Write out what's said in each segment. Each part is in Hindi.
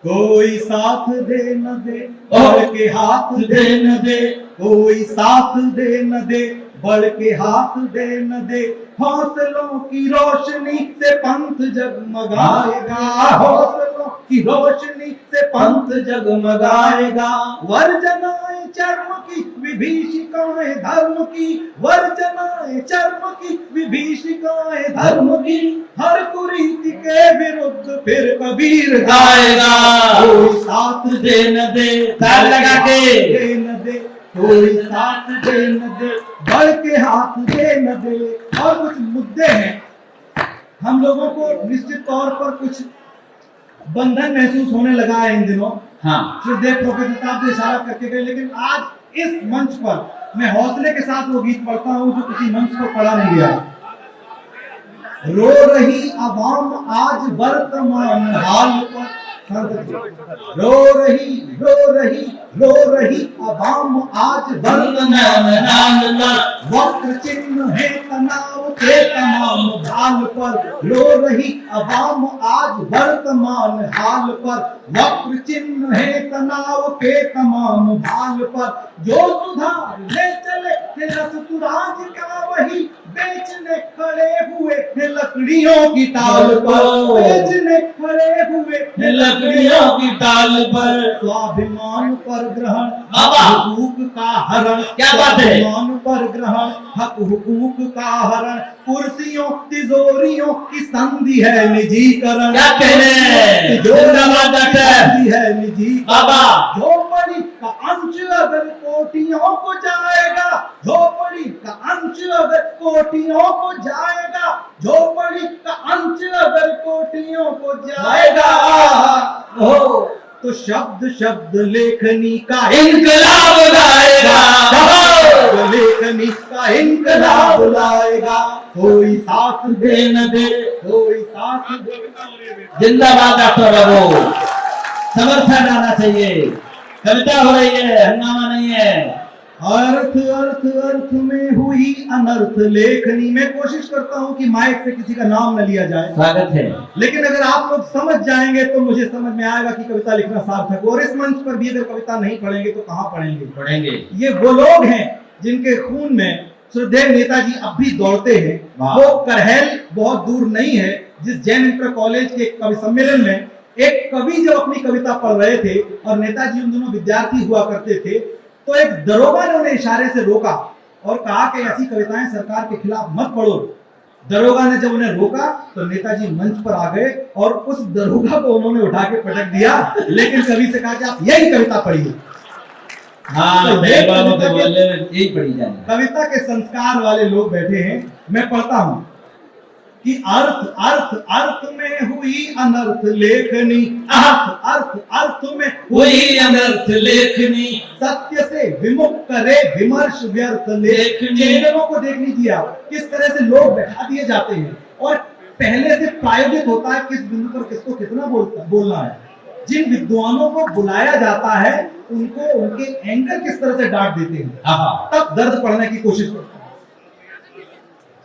कोई साथ दे न दे बढ़ के हाथ दे न दे, कोई साथ दे न दे बढ़ के हाथ दे न दे, हौसलों की रोशनी से पंथ जगमगाएगा, हौसलों की रोशनी से पंथ जगमगाएगा। वर्जनाएं चर्म की विभीषिकाएं धर्म की, वर्जनाएं चर्म की विभीषिकाएं धर्म की, हर कुरीति के विरुद्ध फिर कबीर गाएगा। कोई साथ दे न दे, ताल लगा के दे न दे, कोई साथ दे न दे बढ़ के हाथ दे न दे। और कुछ मुद्दे हैं, हम लोगों को निश्चित तौर पर कुछ बंधन महसूस होने लगा है इन दिनों। हाँ, श्रद्धेय प्रोफेसर साहब ने इशारा करके गए, लेकिन आज इस मंच पर मैं हौसले के साथ वो गीत पढ़ता हूं जो किसी मंच पर पढ़ा नहीं गया। रो रही अवाम आज वर्तमान हाल पर, रो रही रो रही रो रही अवाम आज वर्तमान हाल पर, वक्र चिन्ह है तनाव के तमाम ढाल पर, रो रही अवाम आज वर्तमान हाल पर, वक्र चिन्ह है तनाव के तमाम ढाल पर, जो सुधार ले चले रससुराज का वही बेचने खड़े हुए लकड़ियों की टाल पर, बेचने खड़े हुए लकड़ियों की टाल पर। स्वाभिमान पर ग्रहण हुकूक का हरण, क्या बात है, स्वाभिमान पर ग्रहण हक हुकूक का हरण, कुर्सियों तिजोरियों की संधि है निजीकरण, क्या कहने संधि है निजी बाबा। झोपड़ी का अंश अगर कोटियों को जाएगा, झोपड़ी का अंश अगर कोटियों को जाएगा, झोपड़ी का अंश अगर कोटियों को जाएगा, हो तो शब्द शब्द लेखनी का इनकलाब लाएगा, शब्द लेखनी का इनकलाब लाएगा। कोई साथ दे न दे, कोई साथ दे। जिंदाबाद डॉक्टर बाबू, समर्थन आना चाहिए। कविता हो रही है, हंगामा नहीं है। अर्थ अर्थ अर्थ में हुई अनर्थ लेखनी। मैं कोशिश करता हूं कि माइक से किसी का नाम न लिया जाए, स्वागत है, लेकिन अगर आप लोग समझ जाएंगे तो मुझे समझ में आएगा कि कविता लिखना सार्थक। और इस मंच पर भी अगर कविता नहीं पढ़ेंगे तो कहां पढ़ेंगे। ये वो लोग हैं जिनके खून में श्रद्धेय नेताजी अब भी दौड़ते हैं। वो करहल बहुत दूर नहीं है, जिस जैन इंटर कॉलेज के कवि सम्मेलन में एक कवि जब अपनी कविता पढ़ रहे थे और नेताजी उन दोनों विद्यार्थी हुआ करते थे, तो एक दरोगा ने उन्हें इशारे से रोका और कहा कि ऐसी कविताएं सरकार के खिलाफ मत पढ़ो। दरोगा ने जब उन्हें रोका तो नेताजी मंच पर आ गए और उस दरोगा को उन्होंने उठा के पटक दिया, लेकिन कवि से कहा कि आप यही कविता पढ़िए। हाँ, यही पढ़ी जाए। कविता के संस्कार वाले लोग बैठे हैं, मैं पढ़ता हूं कि अर्थ अर्थ अर्थ में हुई अनर्थ लेखनी, अर्थ अर्थ अर्थ में हुई अनर्थ लेखनी, सत्य से विमुख करे विमर्श व्यर्थ लेखनी। चैनलों को देख लीजिए आप, किस तरह से लोग बैठा दिए जाते हैं और पहले से प्रायोजित होता है किस बिंदु पर किसको कितना बोलना है। जिन विद्वानों को बुलाया जाता है उनको उनके एंकर किस तरह से डांट देते हैं, तब दर्द पढ़ने की कोशिश करते हैं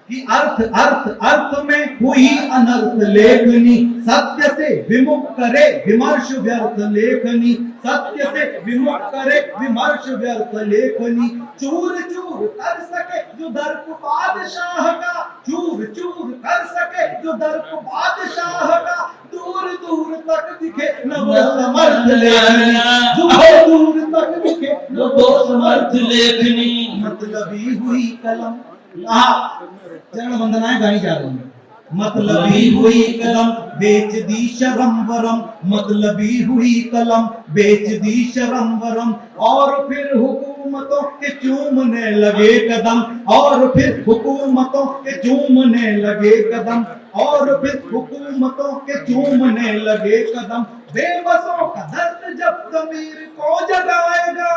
कि अर्थ अर्थ अर्थ में हुई अनर्थ लेखनी, सत्य से विमुख करे विमर्श व्यर्थ लेखनी, सत्य से विमुख करे विमर्श व्यर्थ लेखनी, चूर चूर कर सके जो दर्प बादशाह का, चूर चूर कर सके जो दर्प बादशाह का, दूर दूर तक दिखे न वो समर्थ लेखनी, दूर दूर तक दिखे न वो समर्थ लेखनी, मतलबी हुई कलम। चरण वंदनाएं गाई जा रही हैं। मतलबी हुई कलम बेच दी शरम वरम, मतलबी हुई कलम बेच दी शरम वरम, और फिर हुकूमतों के चूमने लगे कदम, और फिर हुकूमतों के चूमने लगे कदम, और फिर हुकूमतों के चूमने लगे कदम। बेबसों का दर्द जब ज़मीर को जगाएगा,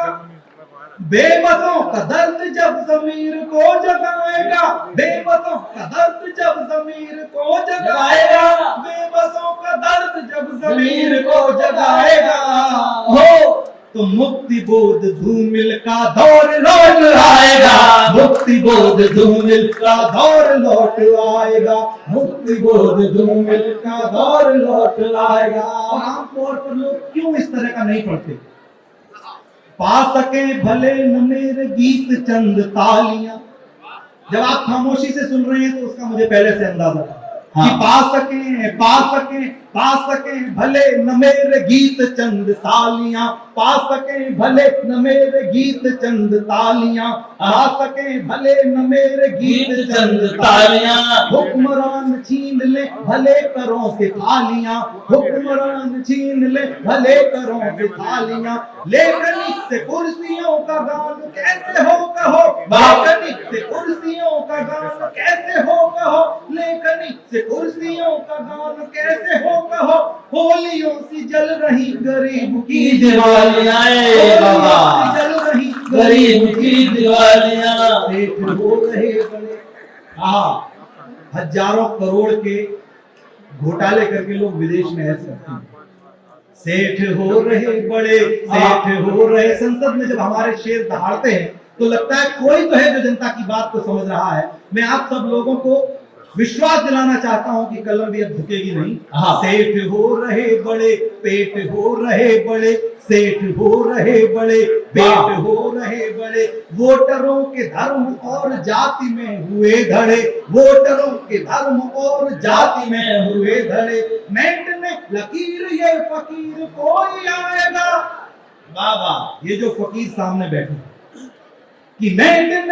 बेबसों का दर्द जब ज़मीर को जगाएगा, बेबसों का दर्द जब ज़मीर को जगाएगा, बेबसों का दर्द जब ज़मीर को जगाएगा, हो तो मुक्ति बोध धूमिल का दौर लौट आएगा, मुक्ति बोध धूमिल का दौर लौट आएगा, मुक्ति बोध धूमिल का दौर लौट आएगा। और आमतौर पर लोग क्यों इस तरह का नहीं पढ़ते? पा सके भले न मेरे गीत चंद तालियां। जब आप खामोशी से सुन रहे हैं तो उसका मुझे पहले से अंदाजा था कि पा सके भले न मेरे गीत चंद तालियां, पा सके भले न मेरे गीत चंद तालियां, पा सके भले न मेरे गीत चंद तालियां। हुक्मरान छीन ले भले करों से थालियां, हुक्मरान छीन ले भले करों से थालियां। लेखनी से कुर्सियों का गान कैसे हो कहो, लेखनी से कुर्सियों का गान कैसे हो कहो, लेखनी से कुर्सियों का गान कैसे हो कहो। होलियों सी जल रही गरीब की दिवालियां, जल रही गरीब की दिवालियां। सेठ हो रहे बड़े, हजारों करोड़ के घोटाले करके लोग विदेश में ऐसे करते हैं। सेठ हो रहे बड़े, सेठ हो रहे। संसद में जब हमारे शेर दहाड़ते हैं तो लगता है कोई तो है जो जनता की बात को समझ रहा है। मैं आप सब लोगों को विश्वास दिलाना चाहता हूं कि कलम भी अब झुकेगी नहीं। सेठ हो रहे बड़े, पेट हो रहे बड़े, सेठ हो रहे बड़े, पेट हो रहे बड़े। वोटरों के धर्म और जाति में हुए धड़े, वोटरों के धर्म और जाति में हुए धड़े। मेंटने लकीर ये फकीर कोई आएगा। बाबा, ये जो फकीर सामने बैठे कि मेंटने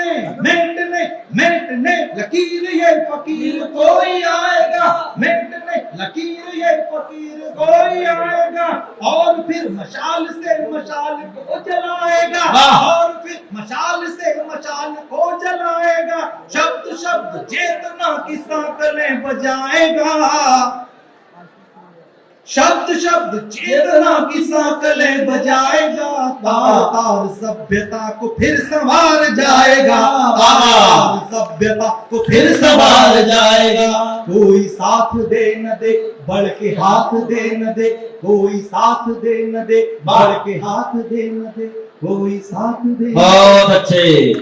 लकीर ये फकीर कोई आएगा, मेंटने लकीर ये फकीर कोई आएगा। और फिर मशाल से मशाल को जलाएगा, और फिर मशाल से मशाल को जलाएगा। शब्द शब्द चेतना की सांकलें बजाएगा, शब्द शब्द चेतना की सांकलें बजाएगा। तार तार सभ्यता को फिर संवार जाएगा, तार सभ्यता को फिर संवार जाएगा। कोई साथ दे न दे बढ़ के हाथ दे न दे, कोई साथ दे न दे बढ़ के हाथ दे न दे, कोई साथ दे। बहुत अच्छे।